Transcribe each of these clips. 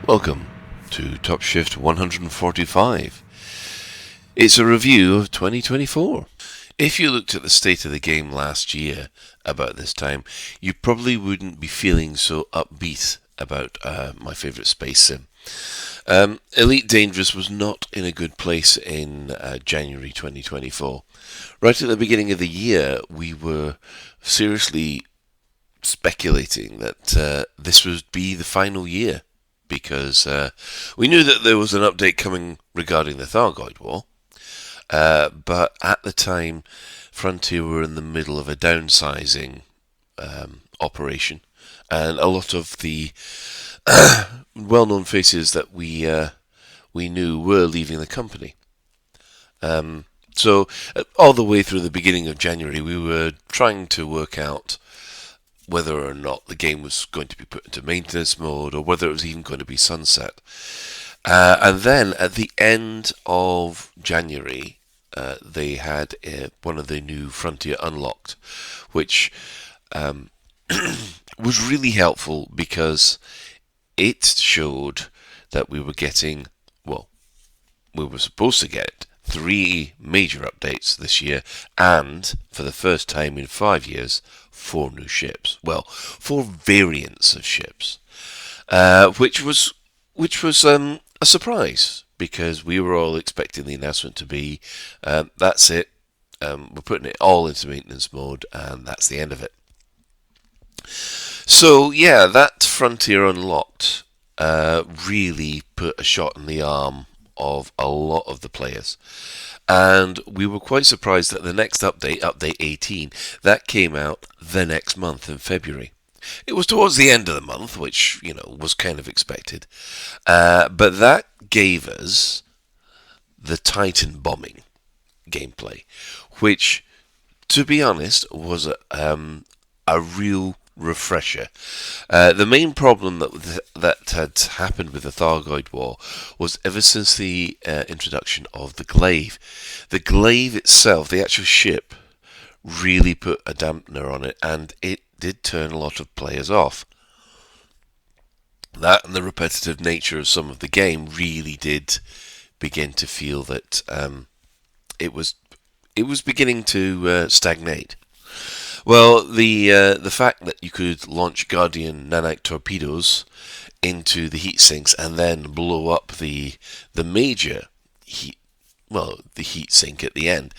Welcome to Top Shift 145. It's a review of 2024. If you looked at the state of the game last year about this time, you probably wouldn't be feeling so upbeat about my favourite space sim. Elite Dangerous was not in a good place in January 2024. Right at the beginning of the year, we were seriously speculating that this would be the final year, because we knew that there was an update coming regarding the Thargoid War, but at the time, Frontier were in the middle of a downsizing operation, and a lot of the well-known faces that we knew were leaving the company. So all the way through the beginning of January, we were trying to work out whether or not the game was going to be put into maintenance mode, or whether it was even going to be sunset. And then at the end of January, they had one of the new Frontier unlocked, which was really helpful because it showed that we were getting, well, we were supposed to get 3 major updates this year, and for the first time in 5 years, 4 new ships. Well, 4 variants of ships, which was a surprise, because we were all expecting the announcement to be, that's it, we're putting it all into maintenance mode, and that's the end of it. So yeah, that Frontier Unlocked really put a shot in the arm of a lot of the players, and we were quite surprised that the next update, update 18, that came out the next month in February. It was towards the end of the month, which, was kind of expected, but that gave us the Titan bombing gameplay, which, to be honest, was a real refresher. The main problem that had happened with the Thargoid War was ever since the introduction of the glaive. The glaive itself, the actual ship, really put a dampener on it, and it did turn a lot of players off. That and the repetitive nature of some of the game really did begin to feel that it was beginning to stagnate. Well, the fact that you could launch Guardian nanite torpedoes into the heat sinks and then blow up the major heat, the heat sink at the end,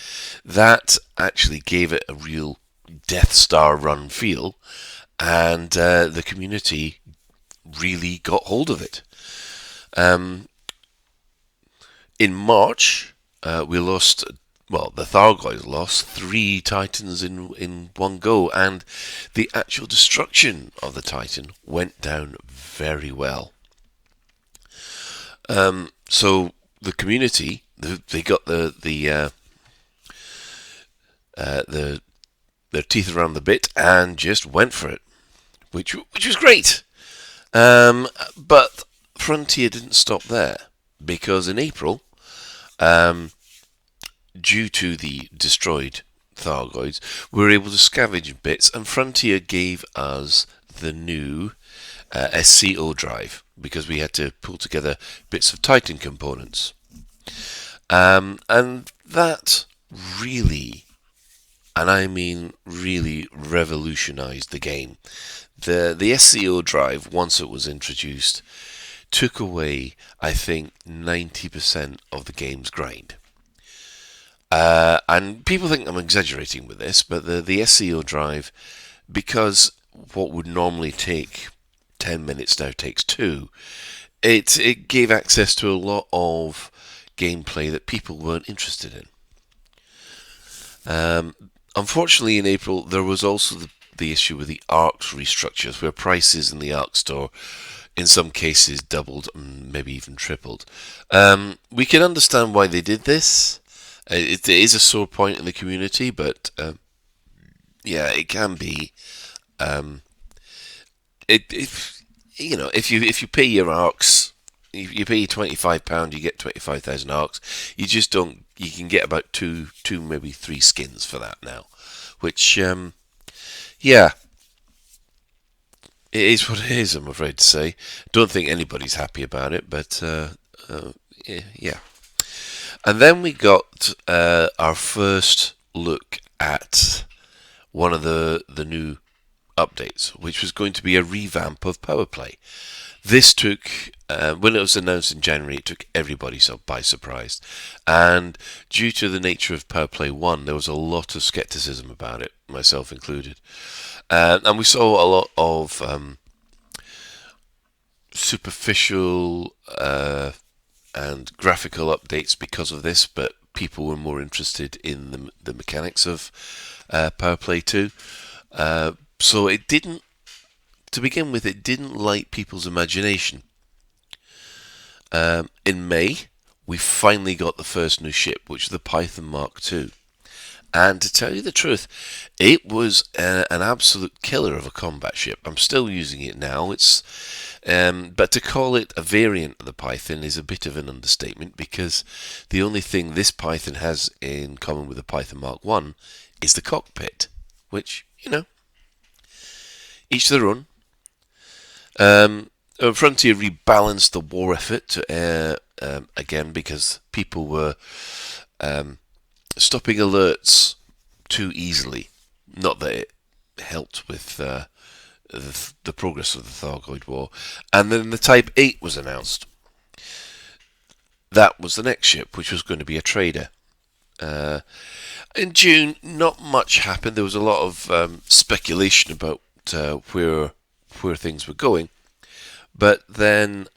that actually gave it a real Death Star run feel, and the community really got hold of it. In March, we lost. Well, the Thargoid lost 3 Titans in one go, and the actual destruction of the Titan went down very well. So the community, they got their teeth around the bit and just went for it, which was great. But Frontier didn't stop there, because in April, due to the destroyed Thargoids, we were able to scavenge bits, and Frontier gave us the new SCO drive, because we had to pull together bits of Titan components. And that really, and I mean really, revolutionised the game. The SCO drive, once it was introduced, took away, I think, 90% of the game's grind. And people think I'm exaggerating with this, but the SCO drive, because what would normally take 10 minutes now takes 2, it gave access to a lot of gameplay that people weren't interested in. Unfortunately, in April, there was also the issue with the ARCs restructures, where prices in the ARC store in some cases doubled and maybe even tripled. We can understand why they did this. It is a sore point in the community, but yeah, it can be. If you pay your ARCs, you pay £25, you get 25,000 ARCs. You just don't. You can get about two, maybe 3 skins for that now, which yeah. It is what it is, I'm afraid to say. Don't think anybody's happy about it, but yeah. And then we got our first look at one of the new updates, which was going to be a revamp of Powerplay. This took, when it was announced in January, it took everybody by surprise. And due to the nature of Powerplay 1, there was a lot of skepticism about it, myself included. And we saw a lot of superficial and graphical updates because of this, but people were more interested in the mechanics of Powerplay 2. So it didn't, to begin with, it didn't light people's imagination. In May, we finally got the first new ship, which was the Python Mark II. And to tell you the truth, it was an absolute killer of a combat ship. I'm still using it now. But to call it a variant of the Python is a bit of an understatement, because the only thing this Python has in common with the Python Mark I is the cockpit, which, each their own. Frontier rebalanced the war effort to again, because people were stopping alerts too easily. Not that it helped with the progress of the Thargoid War. And then the Type 8 was announced. That was the next ship, which was going to be a trader. In June, not much happened. There was a lot of speculation about where things were going. But then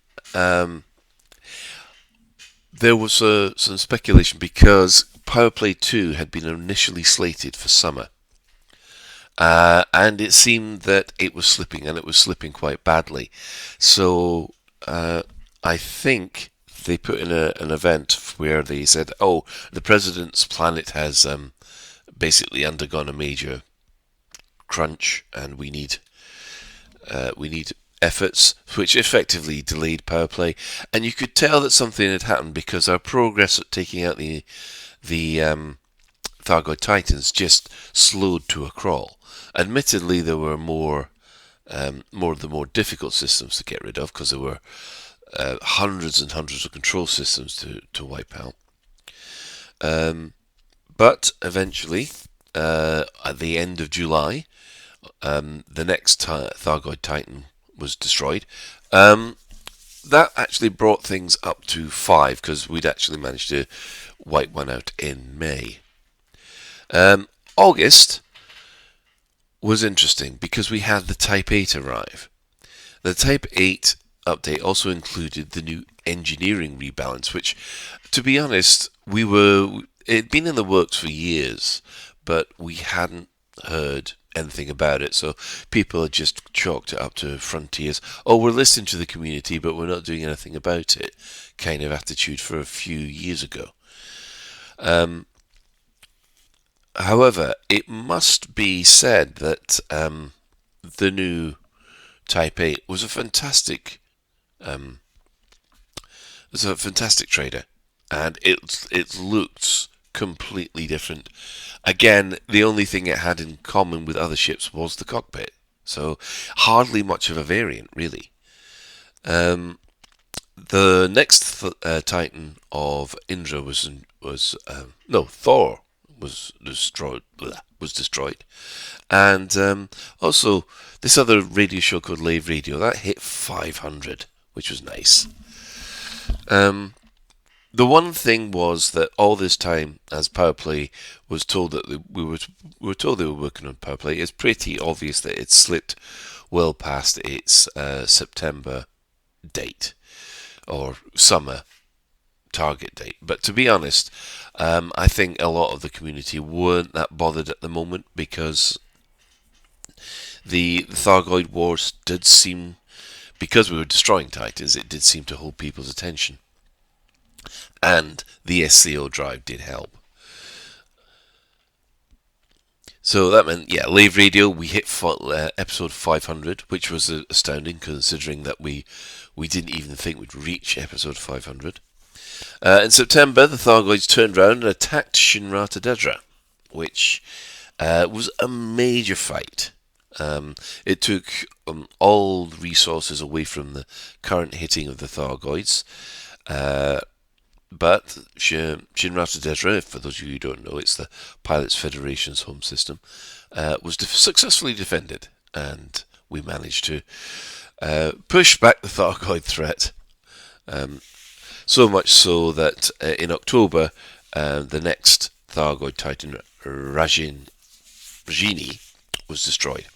there was some speculation because Powerplay 2 had been initially slated for summer. And it seemed that it was slipping, and it was slipping quite badly. So I think they put in an event where they said, "Oh, the president's planet has basically undergone a major crunch, and we need efforts," which effectively delayed Powerplay. And you could tell that something had happened, because our progress at taking out the Thargoid Titans just slowed to a crawl. Admittedly, there were more of the more difficult systems to get rid of, because there were hundreds and hundreds of control systems to wipe out. But eventually, at the end of July, the next Thargoid Titan was destroyed. That actually brought things up to 5, because we'd actually managed to wipe one out in May. August was interesting because we had the Type 8 arrive. The Type 8 update also included the new engineering rebalance, which, to be honest, it'd been in the works for years, but we hadn't heard anything about it. So people had just chalked it up to Frontier's, "Oh, we're listening to the community, but we're not doing anything about it," kind of attitude for a few years ago. However, it must be said that the new Type 8 was a fantastic trader, and it looked completely different. Again, the only thing it had in common with other ships was the cockpit, so hardly much of a variant, really. The next Titan of Indra was Thor was destroyed, and also this other radio show called Lave Radio that hit 500, which was nice. The one thing was that all this time, as Powerplay was told that we were told they were working on Powerplay, it's pretty obvious that it slipped well past its September date or summer target date. But to be honest, I think a lot of the community weren't that bothered at the moment, because the Thargoid Wars did seem, because we were destroying Titans, it did seem to hold people's attention. And the SCO drive did help. So that meant, Lave Radio, we hit episode 500, which was astounding, considering that we didn't even think we'd reach episode 500. In September, the Thargoids turned around and attacked Shinra Tadedra, which was a major fight. It took all resources away from the current hitting of the Thargoids. But Shinrata Dedra, for those of you who don't know, it's the Pilots Federation's home system, was successfully defended, and we managed to push back the Thargoid threat. So much so that in October, the next Thargoid Titan, Rajini, was destroyed.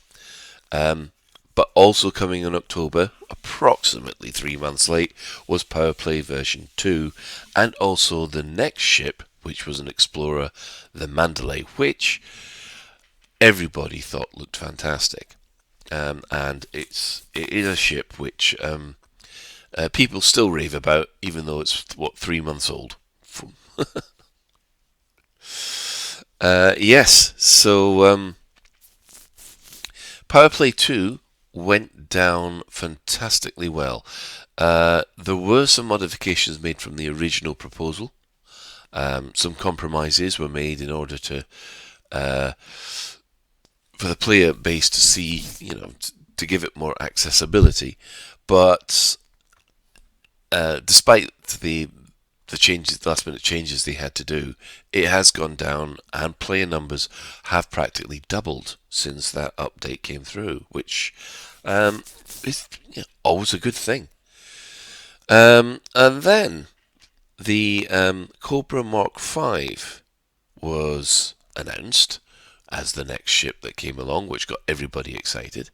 But also coming in October, approximately 3 months late, was Powerplay version 2, and also the next ship, which was an explorer, the Mandalay, which everybody thought looked fantastic. And it is a ship which people still rave about, even though it's, 3 months old. Yes, so Powerplay 2 went down fantastically well. There were some modifications made from the original proposal. Some compromises were made in order to for the player base to see, to give it more accessibility. But despite the changes, the last minute changes they had to do, it has gone down, and player numbers have practically doubled since that update came through, which is always a good thing. And then the Cobra Mark V was announced as the next ship that came along, which got everybody excited.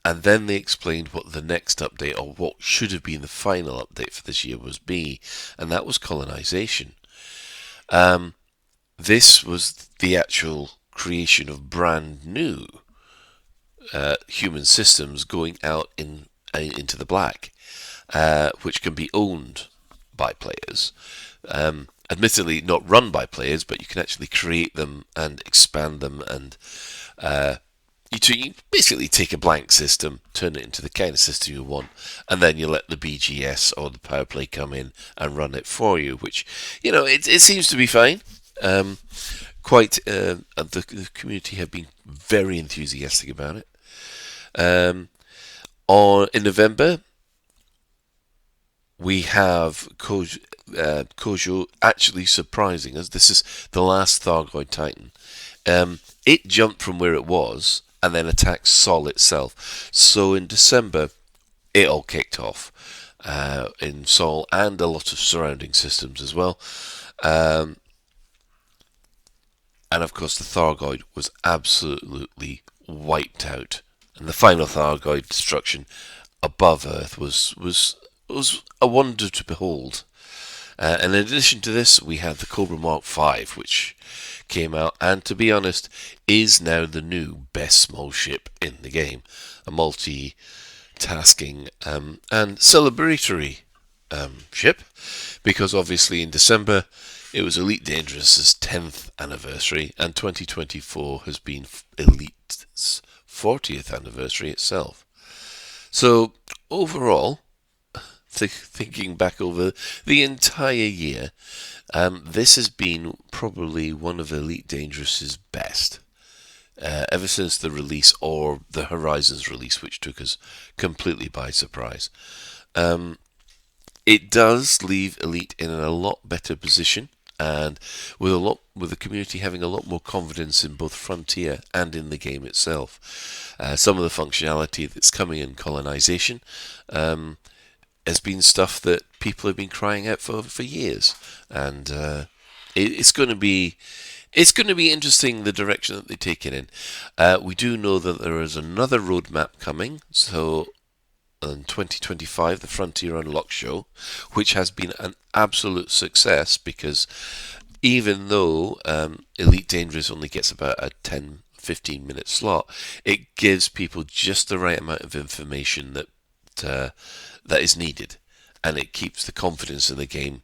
And then they explained what the next update, or what should have been the final update for this year, was and that was Colonization. This was the actual creation of brand new human systems going out into the black, which can be owned by players. Admittedly, not run by players, but you can actually create them and expand them, and you basically take a blank system, turn it into the kind of system you want, and then you let the BGS or the Powerplay come in and run it for you, which, it seems to be fine. The community have been very enthusiastic about it. In November, we have Kojo actually surprising us. This is the last Thargoid Titan. It jumped from where it was and then attacked Sol itself. So in December, it all kicked off in Sol and a lot of surrounding systems as well. And of course, the Thargoid was absolutely wiped out. And the final Thargoid destruction above Earth was a wonder to behold. And in addition to this, we had the Cobra Mark V, which came out, and to be honest, is now the new best small ship in the game. A multi-tasking and celebratory ship, because obviously in December it was Elite Dangerous's 10th anniversary, and 2024 has been Elite's 40th anniversary itself. So overall, thinking back over the entire year, this has been probably one of Elite Dangerous's best. Ever since the release, or the Horizons release, which took us completely by surprise. It does leave Elite in a lot better position, and with the community having a lot more confidence in both Frontier and in the game itself. Some of the functionality that's coming in Colonization has been stuff that people have been crying out for years, and it's going to be interesting, the direction that they take it in. We do know that there is another roadmap coming, so in 2025, the Frontier Unlock show, which has been an absolute success, because even though Elite Dangerous only gets about a 10-15 minute slot, it gives people just the right amount of information that is needed, and it keeps the confidence in the game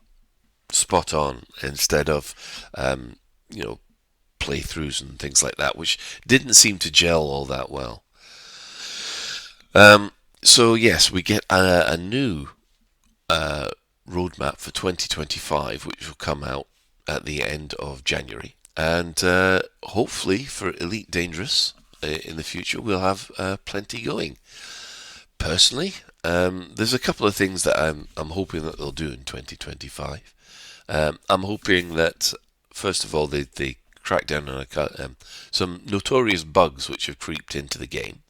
spot on, instead of playthroughs and things like that, which didn't seem to gel all that well. So yes, we get a new roadmap for 2025, which will come out at the end of January. And hopefully for Elite Dangerous in the future, we'll have plenty going. Personally, there's a couple of things that I'm hoping that they'll do in 2025. I'm hoping that, first of all, they crack down on some notorious bugs which have creeped into the game.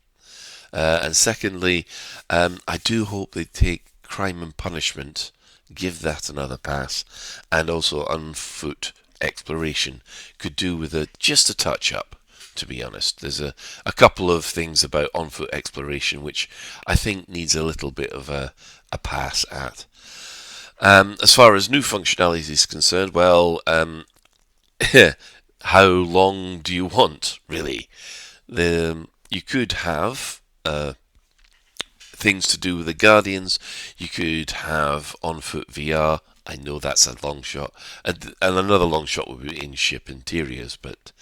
And secondly, I do hope they take crime and punishment, give that another pass, and also on foot exploration could do with just a touch up. To be honest, there's a couple of things about on foot exploration which I think needs a little bit of a pass at. As far as new functionality is concerned, well, how long do you want, really? You could have things to do with the Guardians. You could have on foot VR. I know that's a long shot, and another long shot would be in-ship interiors. But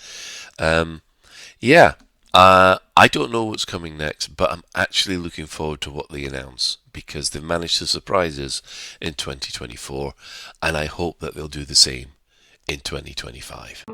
yeah, I don't know what's coming next, but I'm actually looking forward to what they announce because they've managed to surprise us in 2024, and I hope that they'll do the same in 2025.